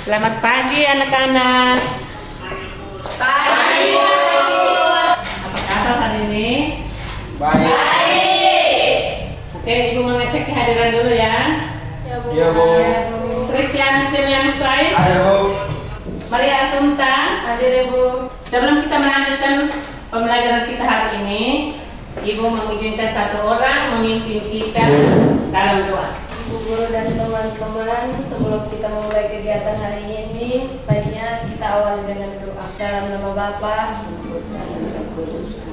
Selamat pagi anak-anak. Pagi. Apa kabar hari ini? Baik. Oke, Ibu mau ngecek kehadiran dulu ya. Ya, Bu. Kristianus Demianus baik. Ada, Bu. Maria Assunta. Hadir ya, Bu. Sebelum kita melanjutkan pembelajaran kita hari ini, Ibu mengizinkan satu orang memimpin kita dalam doa. Bu guru dan teman-teman, sebelum kita memulai kegiatan hari ini, baiknya kita awali dengan doa. Dalam nama Bapa, Ibu dan Roh Kudus.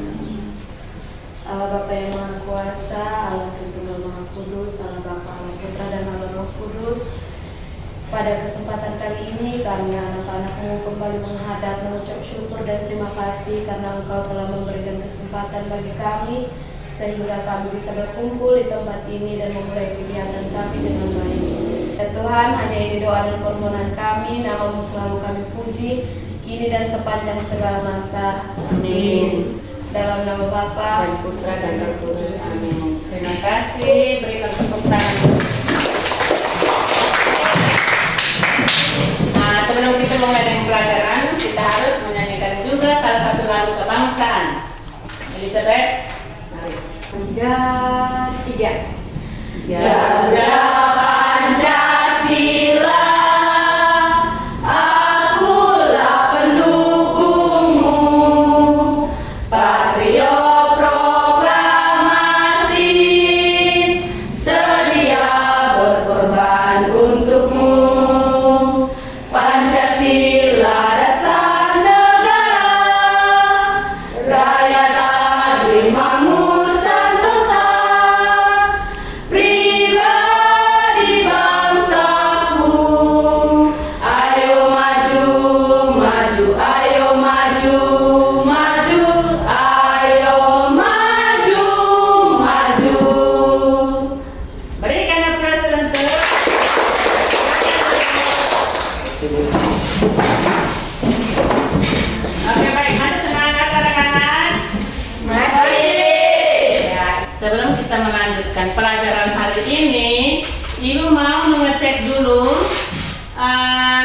Allah Bapa yang Maha Kuasa, Allah Tritunggal Maha Kudus, Allah Bapa, Allah Putra dan Allah Roh Kudus. Pada kesempatan kali ini kami anak-anakmu kembali menghadap mengucap syukur dan terima kasih karena Engkau telah memberikan kesempatan bagi kami sehingga kami bisa berkumpul di tempat ini dan memulai kegiatan kami dengan baik. Ya Tuhan, hanya ini doa dan permohonan kami, nama-Mu selalu kami puji, kini dan sepanjang segala masa. Amin. Dalam nama Bapa, Dan Putra dan Roh Kudus. Amin. Terima kasih. Berikan tepuk tangan. Nah, sebelum kita mulai dengan pelajaran, kita harus menyanyikan juga salah satu lagu kebangsaan. Elizabeth, mari. 3, 3. Jaga Pancasila, akulah pendukungmu. Patriot proklamasi, sedia berkorban untukmu. Pancasila dasar negara, rakyat adil makmur santosa, pribadi bangsaku. Ayo maju, maju, ayo maju, maju, ayo maju, maju. Berikan aplaus untuk. Oke, baik. Masih semangat anak-anak? Masih. Ya, sebelum kita melanjutkan pelajaran hari ini, Ibu mau mengecek dulu.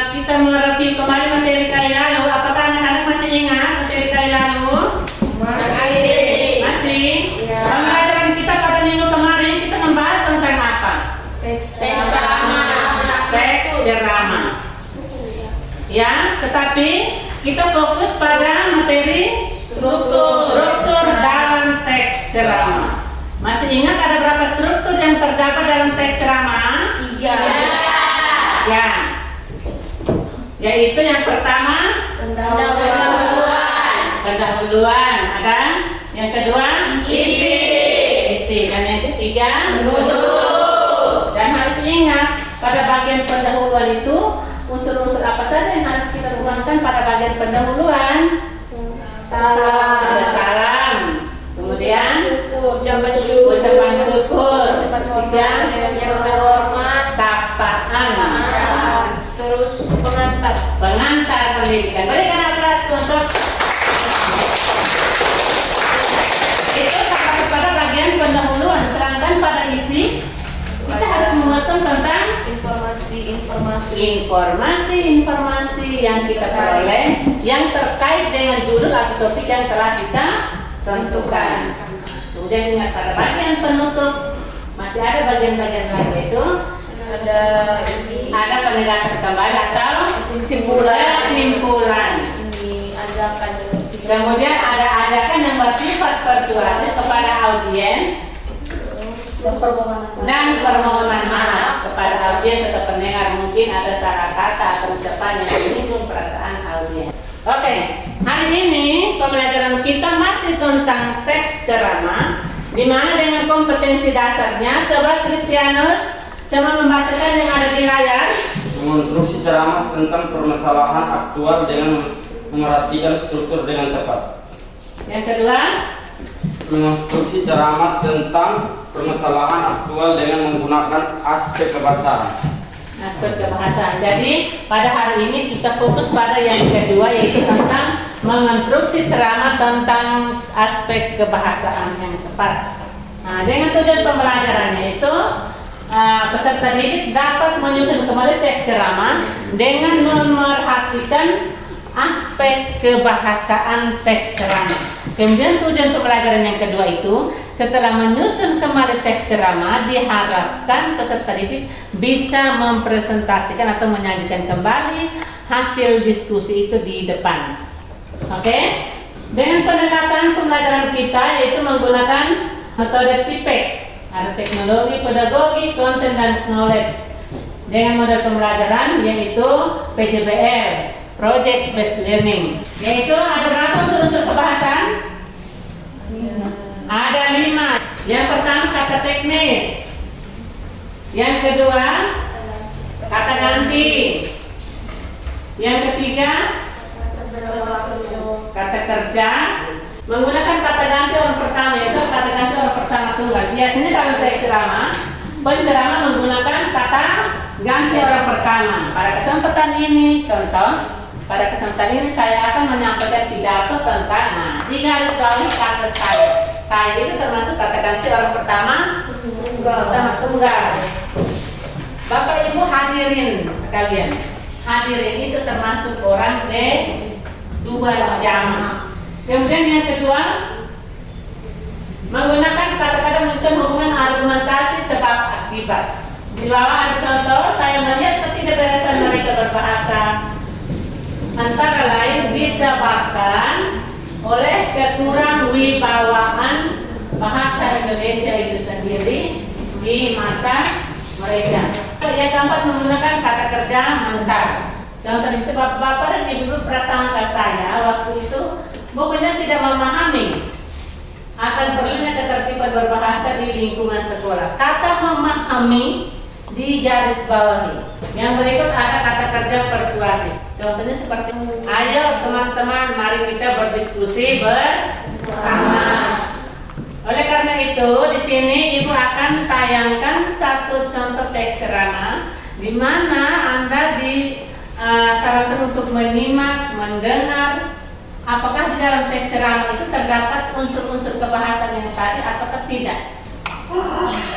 Kita mereview kembali materi kali lalu. Apakah anak-anak masih ingat materi kali lalu? Masih. Masih? Ya. Pembelajaran kita pada minggu kemarin kita membahas tentang apa? Teks Drama. Ya, tetapi kita fokus pada materi struktur dalam teks drama. Masih ingat ada berapa struktur yang terdapat dalam teks drama? 3. Ya, yaitu yang pertama pendahuluan, ada yang kedua isi, dan yang ketiga dan harus ingat pada bagian pendahuluan itu unsur-unsur apa saja yang harus kita tuangkan pada bagian pendahuluan? Ada salam, kemudian ucapan ucapan syukur, ketiga sapaan, terus pengantar pendidikan. Berikan aplaus untuk itu pada bagian pendahuluan. Sedangkan pada isi kita harus menguatkan tentang informasi yang kita peroleh yang terkait dengan judul atau topik yang telah kita tentukan. Kemudian ingat pada bagian penutup masih ada bagian-bagian lain, itu ada penegasan kembali atau kesimpulan. ini ajakan dan bersifat. Kemudian ada ajakan yang bersifat persuasif kepada audiens dan permohonan maaf kepada audiens atau pendengar. Mungkin ada salah kata atau ucapan yang menyinggung perasaan audiens. Oke, hari ini pembelajaran kita masih tentang teks drama, di mana dengan kompetensi dasarnya. Coba Kristianus, coba membacakan yang ada di layar. Menginstruksi ceramah tentang permasalahan aktual dengan memerhatikan struktur dengan tepat. Yang kedua, Menginstruksi ceramah tentang permasalahan aktual dengan menggunakan aspek kebahasaan. aspek kebahasaan. Jadi pada hari ini kita fokus pada yang kedua, yaitu tentang menginstruksi ceramah tentang aspek kebahasaan yang tepat. Nah, dengan tujuan pembelajarannya itu peserta peserta didik dapat menyusun kembali teks ceramah dengan memerhatikan aspek kebahasaan teks ceramah. Kemudian tujuan pembelajaran yang kedua itu, setelah menyusun kembali teks ceramah, diharapkan peserta didik bisa mempresentasikan atau menyajikan kembali hasil diskusi itu di depan. Oke? Dengan pendekatan pembelajaran kita yaitu menggunakan metode TIPEC, ada teknologi, pedagogi, konten, dan knowledge. Dengan model pembelajaran yaitu PJBL, Project Based Learning, yaitu ada berapa unsur-unsur kebahasaan? Ada 5. Yang pertama kata teknis, yang kedua kata ganti, yang ketiga kata kerja. Menggunakan kata ganti orang pertama, yaitu kata ganti orang pertama tunggal. Biasanya dalam teks ceramah, penceramah menggunakan kata ganti orang pertama. Pada kesempatan ini, contoh, pada kesempatan ini saya akan menyampaikan pidato tentang, tiga harus bawahi kata saya. Saya itu termasuk kata ganti orang pertama tunggal. Bapak Ibu hadirin sekalian, hadirin itu termasuk orang D2 jamaah. Kemudian yang kedua, menggunakan kata-kata menunjukkan hubungan argumentasi sebab akibat. Di bawah ada contoh, saya melihat ketidakberesan mereka berbahasa antara lain disebabkan oleh kekurang wibawaan bahasa Indonesia itu sendiri di mata mereka. Yang keempat, menggunakan kata kerja mental. Contoh itu bapak-bapak dan ibu-ibu prasangka saya waktu itu bukannya tidak memahami akan perlunya ketertiban berbahasa di lingkungan sekolah. Kata memahami di garis bawahi. Yang berikut ada kata kerja persuasi. Contohnya seperti, ayo teman-teman, mari kita berdiskusi bersama. Oleh karena itu, di sini Ibu akan tayangkan satu contoh teks ceramah di mana Anda disarankan untuk menyimak, mendengar. Apakah di dalam teks ceramah itu terdapat unsur-unsur kebahasaan yang tadi ataukah tidak?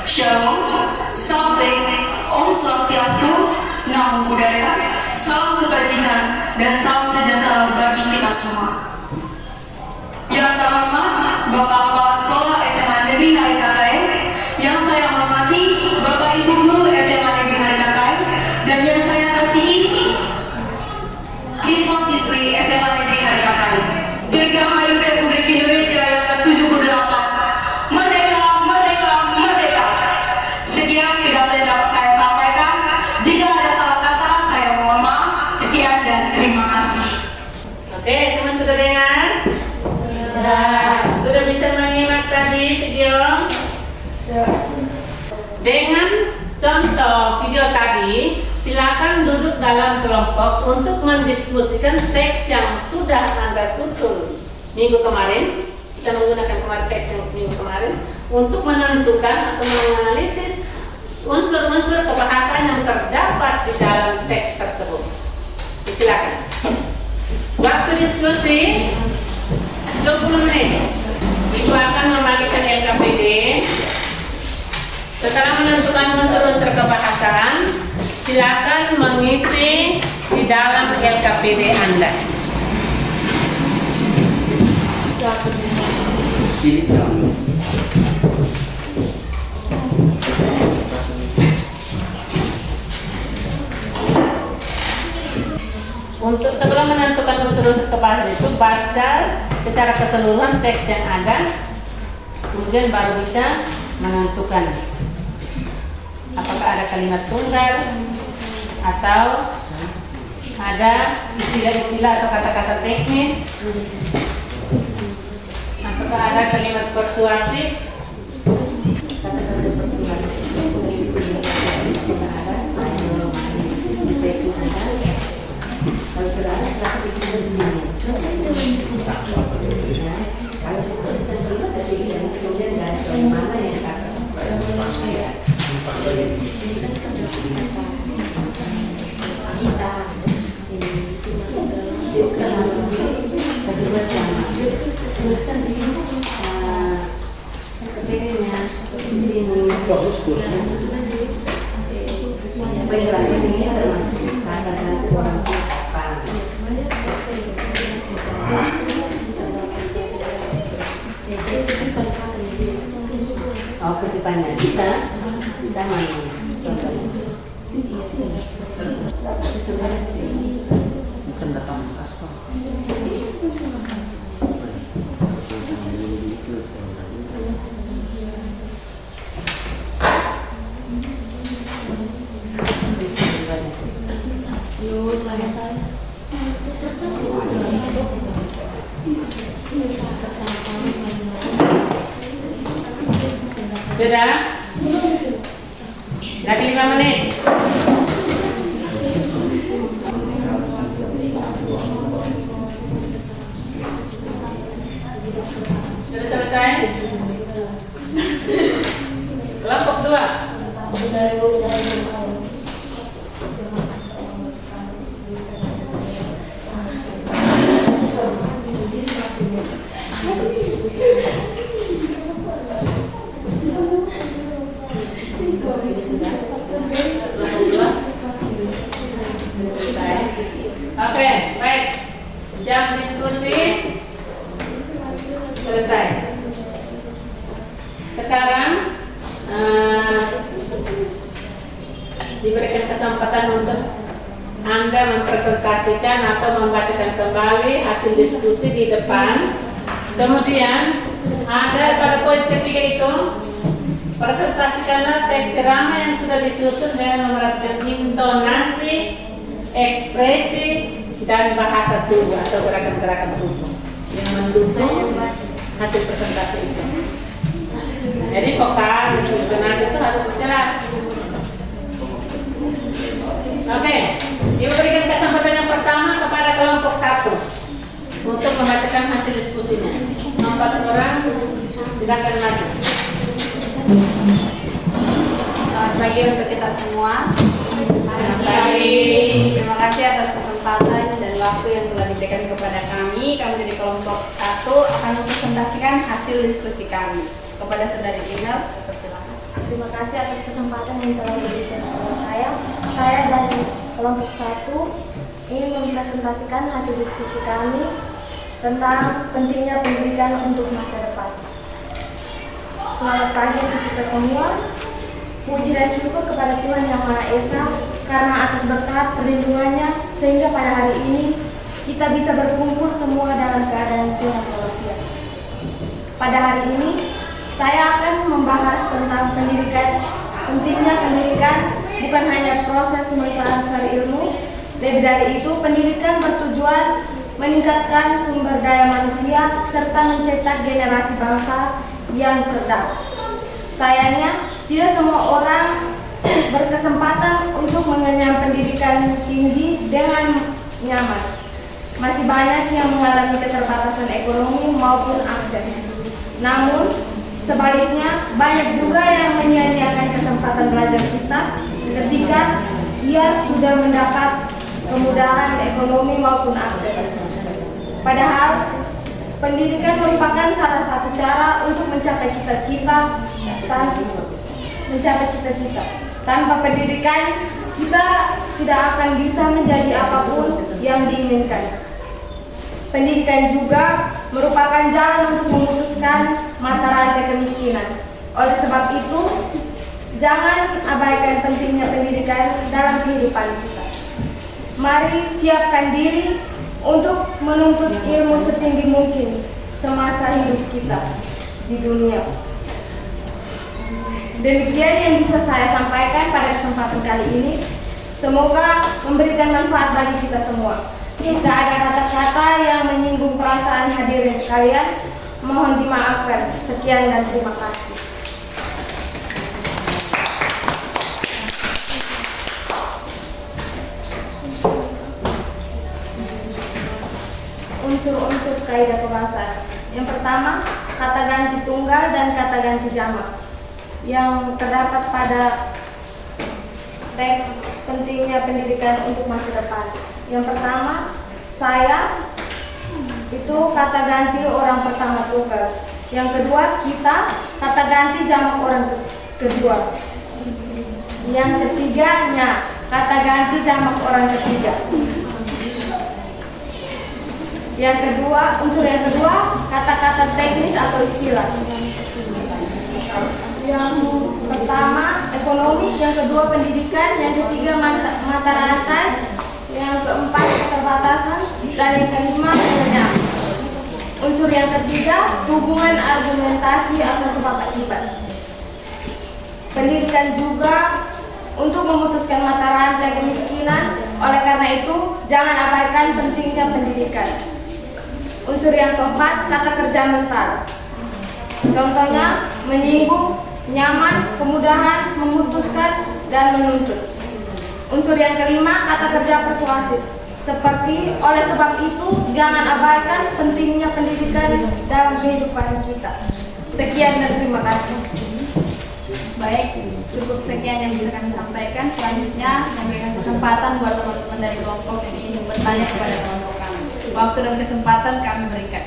Shalom, salam, Om Swastiastu, Namo Buddhaya, salam kebajikan dan salam sejahtera bagi kita semua. Yang terhormat Bapak Kepala Sekolah SMA Negeri Harikakae, yang saya hormati Bapak Ibu Guru SMA Negeri Harikakae, dan yang saya kasihi siswa-siswi SMA Negeri Harikakae. Dirgahayu Republik Indonesia yang ke-78. Merdeka, merdeka, merdeka. Sekian pidato yang dapat saya sampaikan. Jika ada salah kata, saya mohon maaf. Sekian dan terima kasih. Oke, semua sudah dengar? Sudah bisa menyimak tadi video? Dengan contoh video tadi, silakan duduk dalam kelompok untuk mendiskusikan teks yang sudah Anda susun minggu kemarin. Kita menggunakan kemarin teks yang minggu kemarin untuk menentukan atau menganalisis unsur-unsur kebahasaan yang terdapat di dalam teks tersebut. Silakan. Waktu diskusi 20 menit. Ibu akan membagikan LKPD. Setelah menentukan unsur-unsur kebahasaan, silakan mengisi di dalam LKPD Anda. Untuk sebelum menentukan unsur-unsur kebahasaan itu, baca secara keseluruhan teks yang ada, kemudian baru bisa menentukan apakah ada kalimat tunggal atau ada istilah-istilah atau kata-kata teknis, apakah ada kalimat persuasif, kata-kata persuasif. Kalau saudara silahkan isi di sini. Kalau dituliskan dulu dari sini, kemudian dari mana yang kata? Kita ini kedua jamaah. Tuliskan di kepengennya di sini. penjelasan ini termasuk kata ganti orang depan. Oh, kutipannya bisa mana? Contohnya. Bukan datang bekas kok. Sudah? Lagi 5 menit. Sudah selesai? Kelompok 2. Ini sudah. Kelompok 2. Ini selesai. Oke, baik. Jam diskusi selesai. Sekarang diberikan kesempatan untuk Anda mempresentasikan atau membacakan kembali hasil diskusi di depan. Kemudian Anda pada poin ketiga itu presentasikanlah teks ceramah yang sudah disusun dengan menerapkan intonasi, ekspresi, dan bahasa tubuh atau gerakan-gerakan tubuh yang mendukung hasil presentasi itu. Jadi vokal dan intonasi itu harus jelas. Oke, diberikan kesempatan yang pertama kepada kelompok 1 untuk membacakan hasil diskusinya. 4 orang, silakan maju. Selamat pagi untuk kita semua. Terima kasih atas kesempatan dan waktu yang telah diberikan kepada kami. Kami dari kelompok 1 akan mempresentasikan hasil diskusi kami. Kepada saudari Inel, silakan. Terima kasih atas kesempatan yang telah diberikan kepada saya. Saya dari kelompok 1 ingin mempresentasikan hasil diskusi kami tentang pentingnya pendidikan untuk masa depan. Selamat pagi untuk kita semua. Puji dan syukur kepada Tuhan Yang Maha Esa karena atas berkat perlindungannya sehingga pada hari ini kita bisa berkumpul semua dalam keadaan sehat walafiat. Pada hari ini saya akan membahas tentang pendidikan. Pentingnya pendidikan bukan hanya proses mentransfer ilmu, lebih dari itu pendidikan bertujuan meningkatkan sumber daya manusia serta mencetak generasi bangsa yang cerdas. Sayangnya, tidak semua orang berkesempatan untuk mengenyam pendidikan tinggi dengan nyaman. Masih banyak yang mengalami keterbatasan ekonomi maupun akses. Namun, sebaliknya, banyak juga yang menyia-nyiakan kesempatan belajar kita ketika ia sudah mendapat kemudahan ekonomi maupun akses. Padahal, pendidikan merupakan salah satu cara untuk mencapai cita-cita. Tanpa pendidikan, kita tidak akan bisa menjadi apapun yang diinginkan. Pendidikan juga merupakan jalan untuk memutuskan mata rantai kemiskinan. Oleh sebab itu, jangan abaikan pentingnya pendidikan dalam kehidupan kita. Mari siapkan diri untuk menuntut ilmu setinggi mungkin semasa hidup kita di dunia. Demikian yang bisa saya sampaikan pada kesempatan kali ini. Semoga memberikan manfaat bagi kita semua. Jika ada kata-kata yang menyinggung perasaan hadirin sekalian, mohon dimaafkan. Sekian dan terima kasih. Unsur-unsur kaidah kebahasaan. Yang pertama, kata ganti tunggal dan kata ganti jamak yang terdapat pada teks pentingnya pendidikan untuk masa depan. Yang pertama, saya itu kata ganti orang pertama tunggal. Yang kedua, kita kata ganti jamak orang kedua. Yang ketiga, nya kata ganti jamak orang ketiga. Yang kedua, unsur yang kedua, kata-kata teknis atau istilah. Yang pertama, ekonomi, yang kedua pendidikan, yang ketiga mata rantai, yang keempat keterbatasan, dan yang kelima kenyang. Unsur yang ketiga, hubungan argumentasi atau sebab akibat. Pendidikan juga untuk memutuskan mata rantai kemiskinan. Oleh karena itu, jangan abaikan pentingnya pendidikan. Unsur yang keempat, kata kerja mental. Contohnya, menyinggung, nyaman, kemudahan, memutuskan, dan menuntut. Unsur yang kelima, kata kerja persuasif. Seperti, oleh sebab itu, jangan abaikan pentingnya pendidikan dalam kehidupan kita. Sekian dan terima kasih. Baik, cukup sekian yang bisa kami sampaikan. Selanjutnya, kami berikan kesempatan buat teman-teman dari kelompok yang ingin bertanya kepada kelompok kami. Waktu dan kesempatan kami berikan.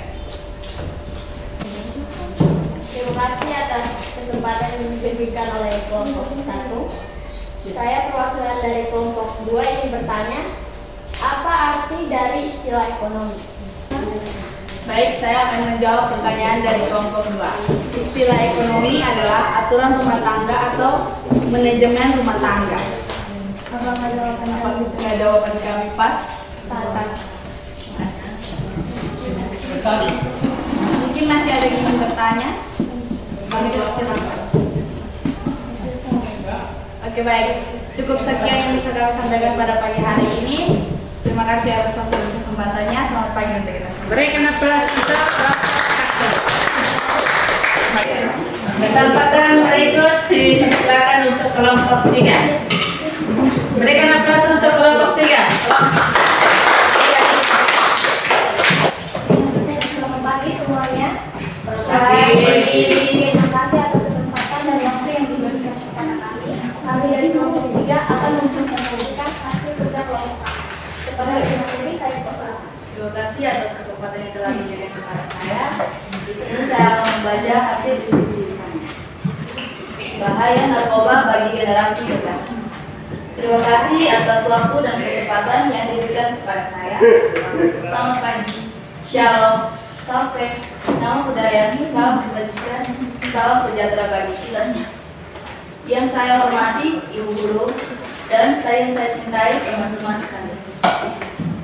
Terima kasih atas kesempatan yang diberikan oleh kelompok 1. Saya perwakilan dari kelompok 2 ingin bertanya, apa arti dari istilah ekonomi? Baik, saya akan menjawab pertanyaan dari kelompok 2. Istilah ekonomi adalah aturan rumah tangga atau manajemen rumah tangga. Apakah jawaban kami pas? Mungkin masih ada yang ingin bertanya? Kami silakan. Oke, baik. Cukup sekian yang bisa kami sampaikan pada pagi hari ini. Terima kasih atas waktu dan kesempatannya. Selamat pagi untuk kita. Berikan aplaus untuk kesempatan berikut disilakan untuk kelompok 3. Berikan aplaus untuk kelompok 3. Selamat pagi semuanya. Terima kasih atas kesempatan dan waktu yang diberikan kepada kami. Kami dari kelompok 3 akan mencoba hasil kerja kelompok kami. Kepada ini saya persilakan. Terima kasih atas kesempatan yang telah diberikan kepada saya. Di sini saya akan membaca hasil diskusi kami. Bahaya narkoba bagi generasi muda. Terima kasih atas waktu dan kesempatan yang diberikan kepada saya. Selamat pagi. Shalom. Sampai. Nama budaya, salam kebajikan, salam sejahtera bagi kita semua. Yang saya hormati, Ibu Guru, dan yang saya cintai, teman-teman sekalian.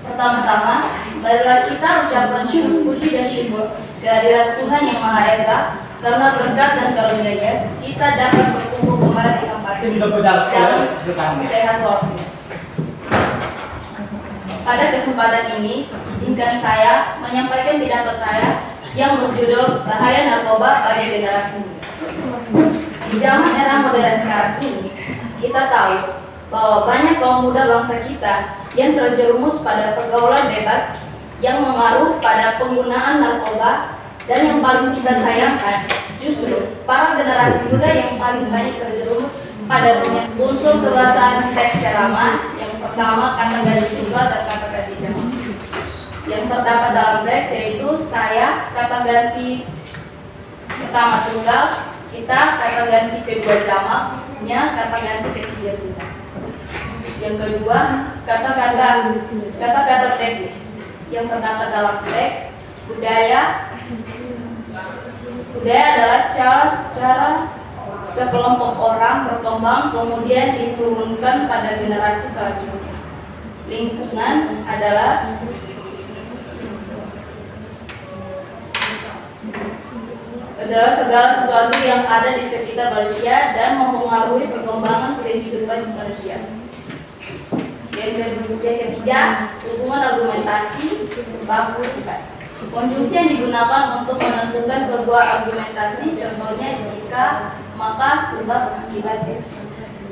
Pertama-tama, marilah kita ucapkan syukur, puji dan syukur kehadirat Tuhan Yang Maha Esa, karena berkat dan karunia-Nya kita dapat berkumpul kembali di tempat ini dalam sehat walafiat. Pada kesempatan ini, izinkan saya menyampaikan pidato saya yang berjudul Bahaya Narkoba bagi Generasi Muda. Di zaman era modern sekarang ini, kita tahu bahwa banyak kaum muda bangsa kita yang terjerumus pada pergaulan bebas yang mengaruh pada penggunaan narkoba, dan yang paling kita sayangkan justru para generasi muda yang paling banyak terjerumus pada unsur kebahasaan teks ceramah. Yang pertama, kata ganti tunggal dan kata ganti jamak. Yang terdapat dalam teks yaitu saya, kata ganti pertama tunggal, kita kata ganti kedua jamaknya, kata ganti ketiga tunggal. Yang kedua, kata-kata teknis yang terdapat dalam teks. Budaya adalah cara sekelompok orang berkembang kemudian diturunkan pada generasi selanjutnya. Lingkungan adalah segala sesuatu yang ada di sekitar manusia dan mempengaruhi perkembangan kehidupan manusia. Yang ketiga, hubungan argumentasi sebab bukan. Konstruksi yang digunakan untuk menentukan sebuah argumentasi, contohnya jika, maka, sebab, akibat.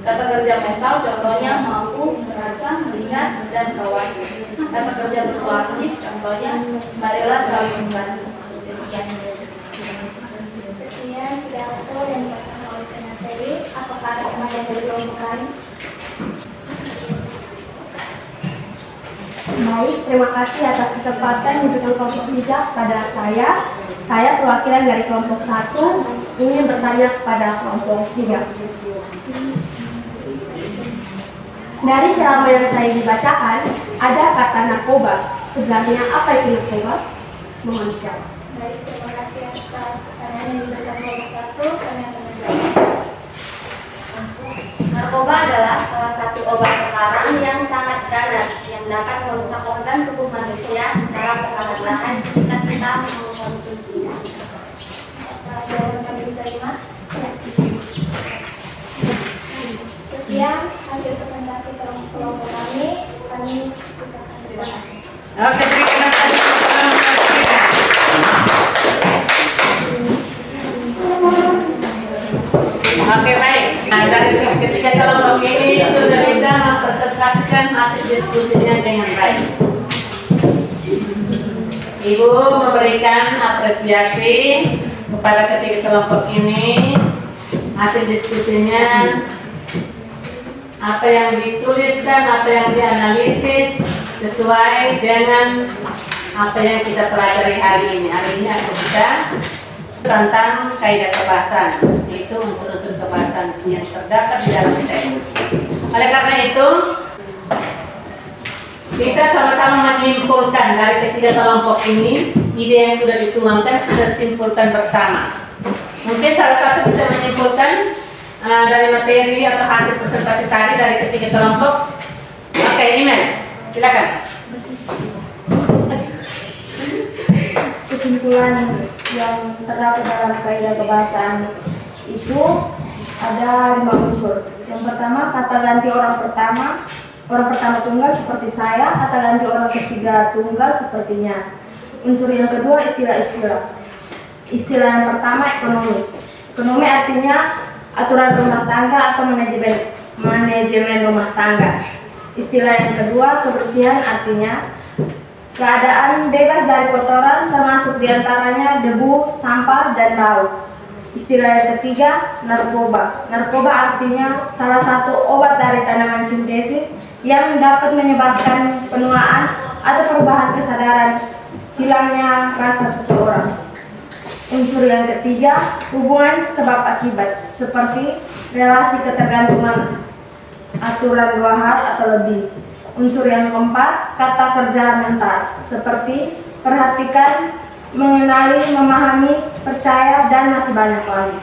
Kata kerja mental, contohnya mampu, merasa, melihat, dan khawatir. Kata kerja persuasif, contohnya marilah saling membantu. Sekian pidato yang dibacakan oleh pemateri. Apakah ada pertanyaan dari kelompok kami? Baik, terima kasih atas kesempatan yang diberikan kelompok 3 pada saya. Saya perwakilan dari kelompok 1 ingin bertanya kepada kelompok 3. Dari ceramah yang tadi dibacakan, ada kata narkoba. Sebenarnya apa itu narkoba? Mohon dijawab. Baik, terima kasih atas pertanyaan yang diberikan kelompok 1. Kami akan menjawab. Narkoba adalah salah satu obat terlarang yang sangat ganas yang dapat merusak organ tubuh manusia secara perlahan-lahan jika kita mengkonsumsinya. Jawaban kami diterima. Sekian hasil presentasi kelompok kami. Kami ucapkan terima kasih. Oke, terima kasih. Oke, baik. Nah, dari ketiga kelompok ini sudah bisa mempresentasikan hasil diskusinya dengan baik. Ibu memberikan apresiasi kepada ketiga kelompok ini. Hasil diskusinya, apa yang dituliskan, apa yang dianalisis sesuai dengan apa yang kita pelajari hari ini. Hari ini aku bisa tentang kaidah kebahasan, itu unsur-unsur kebahasan yang terdapat di dalam teks. Oleh karena itu, kita sama-sama menyimpulkan dari ketiga kelompok ini, ide yang sudah dituangkan kita simpulkan bersama. Mungkin salah satu bisa menyimpulkan dari materi atau hasil presentasi tadi dari ketiga kelompok. Oke, email, silakan. Kesimpulan yang terdapat dalam kaidah kebahasaan itu ada 5 unsur. Yang pertama, kata ganti orang pertama tunggal seperti saya, kata ganti orang ketiga tunggal sepertinya. Unsur yang kedua, istilah-istilah. Istilah yang pertama, ekonomi. Ekonomi artinya aturan rumah tangga atau manajemen rumah tangga. Istilah yang kedua, kebersihan artinya keadaan bebas dari kotoran termasuk diantaranya debu, sampah, dan bau. Istilah yang ketiga, narkoba. Narkoba artinya salah satu obat dari tanaman sintesis yang dapat menyebabkan penuaan atau perubahan kesadaran, hilangnya rasa seseorang. Unsur yang ketiga, hubungan sebab akibat seperti relasi ketergantungan aturan 2 hal atau lebih. Unsur yang keempat, kata kerja mental seperti perhatikan, mengenali, memahami, percaya, dan masih banyak lagi.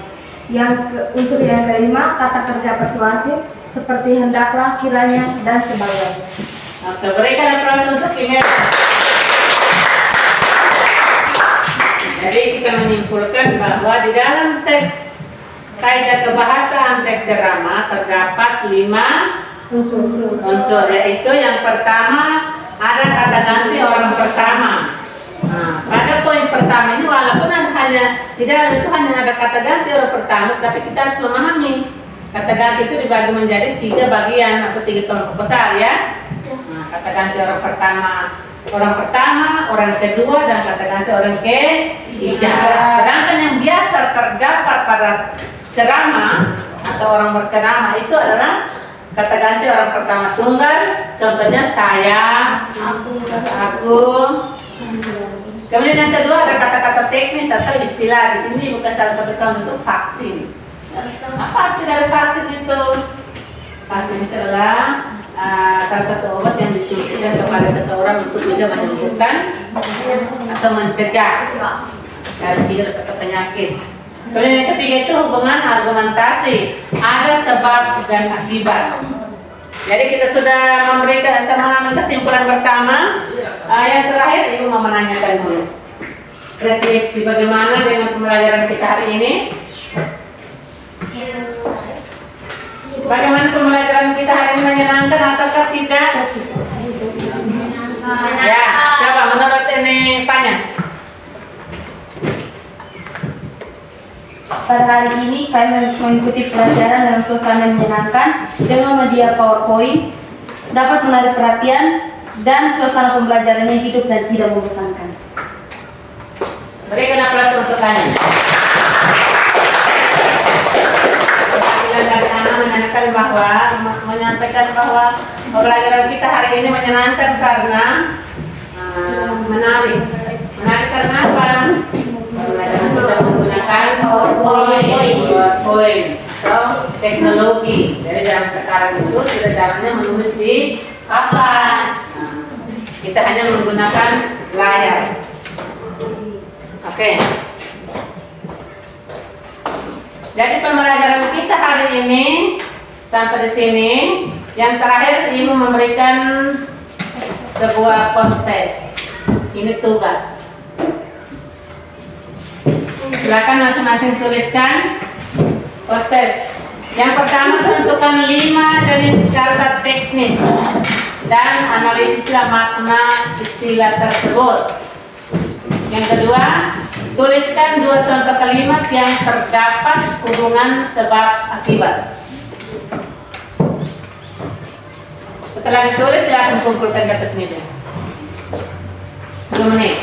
Unsur yang kelima, kata kerja persuasif seperti hendaklah, kiranya, dan sebagainya. Oke, berikan aplaus untuk email. Jadi kita menyimpulkan bahwa di dalam teks kaidah kebahasaan teks ceramah terdapat 5 unsur, yaitu yang pertama ada kata ganti orang pertama. Nah, pada poin pertama ini walaupun hanya di dalam itu hanya ada kata ganti orang pertama, tapi kita harus memahami kata ganti itu dibagi menjadi 3 bagian atau 3 kelompok besar ya. Nah, kata ganti orang pertama, orang kedua, dan kata ganti orang ketiga. Sedangkan yang biasa terdapat pada ceramah atau orang berceramah itu adalah kata ganti orang pertama tunggal, contohnya saya, aku. Kemudian yang kedua ada kata-kata teknis atau istilah. Di sini bukan salah satu contoh untuk vaksin. Apa arti dari vaksin itu? Vaksin itu adalah salah satu obat yang disuntikan kepada seseorang untuk bisa menyembuhkan atau mencegah dari virus atau penyakit. Kemudian yang ketiga itu hubungan argumentasi, ada sebab dan akibat. Jadi kita sudah memberikan sama kesimpulan bersama. Yang terakhir ibu mau menanyakan dulu refleksi bagaimana dengan pembelajaran kita hari ini. Bagaimana pembelajaran kita hari ini, menyenangkan ataukah tidak? Ya, coba menurut ini Fanya. Pada hari ini kami mengikuti pelajaran dalam suasana menyenangkan dengan media PowerPoint, dapat menarik perhatian dan suasana pembelajarannya hidup dan tidak membosankan. Berikan aplaus untuk Fanya. Pembelajaran dari anak menyampaikan bahwa pembelajaran kita hari ini menyenangkan karena menarik. Menarik karena apa? Pembelajaran kita menggunakan PowerPoint. atau teknologi. Dari zaman sekarang itu sudah zamannya menulis di papan. Kita hanya menggunakan layar. Oke. Jadi pembelajaran kita hari ini sampai di sini. Yang terakhir Ibu memberikan sebuah post-test. Ini tugas. Silakan masing-masing tuliskan post-test. Yang pertama, tentukan 5 jenis kata teknis dan analisislah makna istilah tersebut. Yang kedua, tuliskan 2 contoh kalimat yang terdapat hubungan sebab akibat. Setelah ditulis, silakan kumpulkan di atas meja. 2 menit.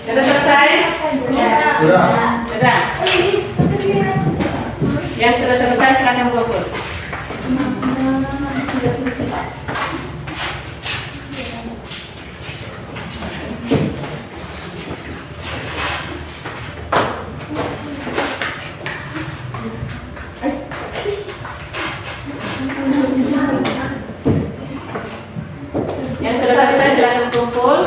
Sudah selesai? Sudah. Yang sudah selesai silakan kumpul. Yang sudah selesai silakan kumpul.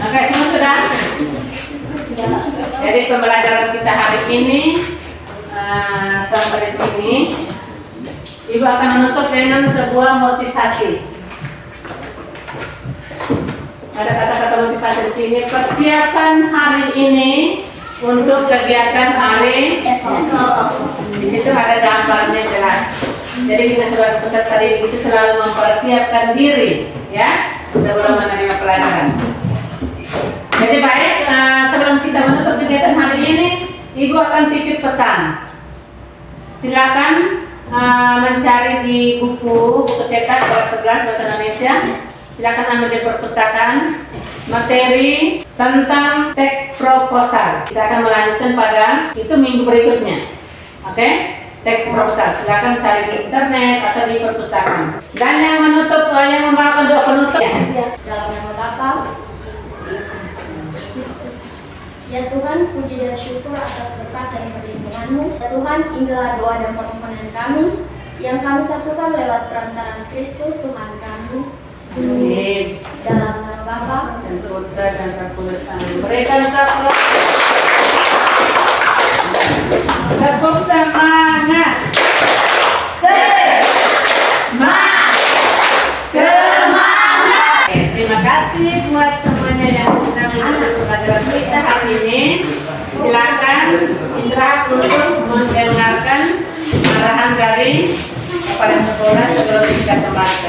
Oke, semua sudah? Jadi pembelajaran kita hari ini sampai di sini. Ibu akan menutup dengan sebuah motivasi. Ada kata-kata motivasi di sini. Persiapan hari ini untuk kegiatan hari esok. Di situ ada gambarnya jelas. Jadi kita sebagai peserta didik itu selalu mempersiapkan diri, ya, sebelum menerima pelajaran. Jadi baik, sebelum kita menutup kegiatan hari ini, Ibu akan titip pesan. Silakan mencari di buku cetak kelas 11 bahasa Indonesia. Silakan ambil di perpustakaan materi tentang teks proposal. Kita akan melanjutkan pada itu minggu berikutnya. Oke? Teks proposal. Silakan cari di internet atau di perpustakaan. Dan yang menutup, yang membawakan doa penutup. Dalam nama Bapa. Ya Tuhan, puji dan syukur atas berkat dan perlindungan-Mu. Ya Tuhan, inilah doa dan permohonan kami yang kami satukan lewat perantaraan Kristus Tuhan kami. Amin. Dalam nama Bapa Dan Putra dan Roh Kudus. Amin. Berikan tepuk semangat. Semangat. Terima kasih buat semuanya yang sudah mengikuti pelajaran kita hari ini. Silakan istirahat untuk mendengarkan arahan dari kepala sekolah sebelum kita kembali.